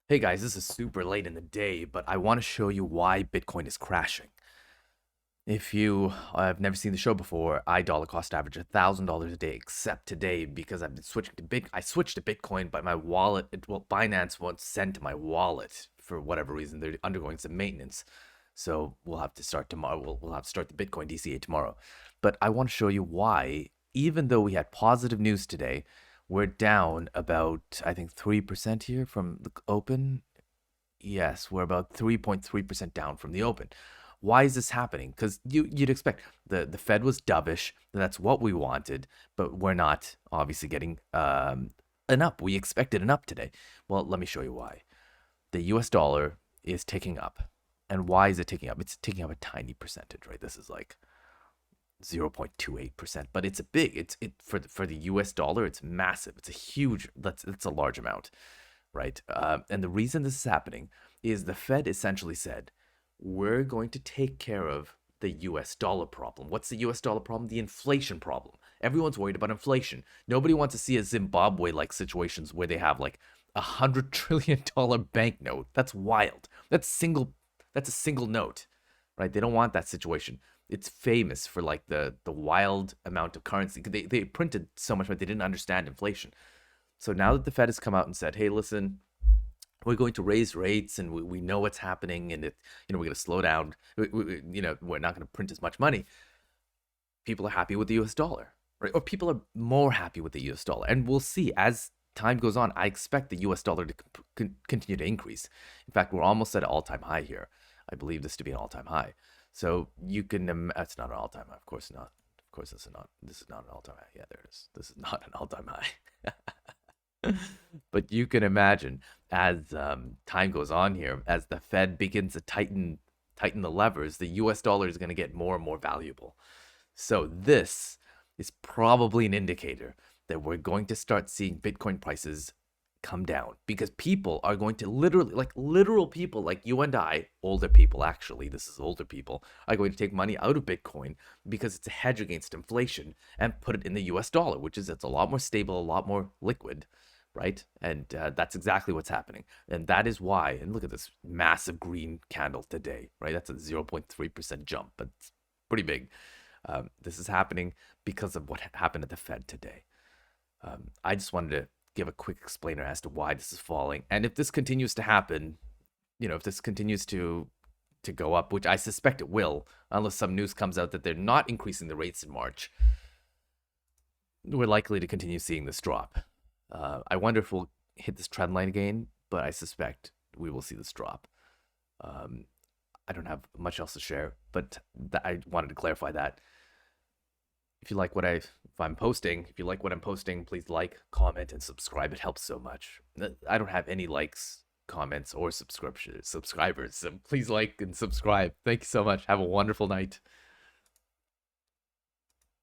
Hey guys, this is super late in the day, but I want to show you why Bitcoin is crashing. If you have never seen the show before, I dollar cost average $1,000 a day, except today because I've been switching to I switched to Bitcoin, but my wallet, Binance won't send to my wallet for whatever reason. They're undergoing some maintenance, so we'll have to start tomorrow. We'll have to start the Bitcoin DCA tomorrow. But I want to show you why, even though we had positive news today, we're down about I think 3% here from the open. Yes, we're about 3.3% down from the open. Why is this happening? Because you'd expect the Fed was dovish, and that's what we wanted, but we're not obviously getting an up. We expected an up today. Well, let me show you why. The US dollar is ticking up. And why is it ticking up? It's ticking up a tiny percentage, right? This is like 0.28%, but it's a big, for the US dollar, it's massive. It's a huge, that's a large amount, right? And the reason this is happening is the Fed essentially said, we're going to take care of the US dollar problem. What's the US dollar problem? The inflation problem. Everyone's worried about inflation. Nobody wants to see a Zimbabwe like situations where they have like $100 trillion banknote. That's wild. That's a single note, right? They don't want that situation. It's famous for like the wild amount of currency. They printed so much, but they didn't understand inflation. So now that the Fed has come out and said, hey, listen, we're going to raise rates and we know what's happening and we're going to slow down. We're not going to print as much money. People are happy with the US dollar, right? Or people are more happy with the US dollar. And we'll see as time goes on. I expect the US dollar to continue to increase. In fact, we're almost at an all-time high here. I believe this to be an all-time high. So you can, that's not an all-time high. Of course not. Of course, this is not an all-time high. Yeah, there it is. This is not an all-time high. But you can imagine as time goes on here, as the Fed begins to tighten the levers, the U.S. dollar is going to get more and more valuable. So this is probably an indicator that we're going to start seeing Bitcoin prices come down because people are going to literally, like literal people like you and I, older people actually, this is older people, are going to take money out of Bitcoin because it's a hedge against inflation and put it in the US dollar, which is it's a lot more stable, a lot more liquid, right? And that's exactly what's happening. And that is why, and look at this massive green candle today, right? That's a 0.3% jump, but it's pretty big. This is happening because of what happened at the Fed today. I just wanted to give a quick explainer as to why this is falling. And if this continues to happen, if this continues to go up, which I suspect it will, unless some news comes out that they're not increasing the rates in March, we're likely to continue seeing this drop. I wonder if we'll hit this trend line again, but I suspect we will see this drop. Um, I don't have much else to share, but I wanted to clarify that. If you like if you like what I'm posting, please like, comment, and subscribe. It helps so much. I don't have any likes, comments, or subscribers, so please like and subscribe. Thank you so much. Have a wonderful night.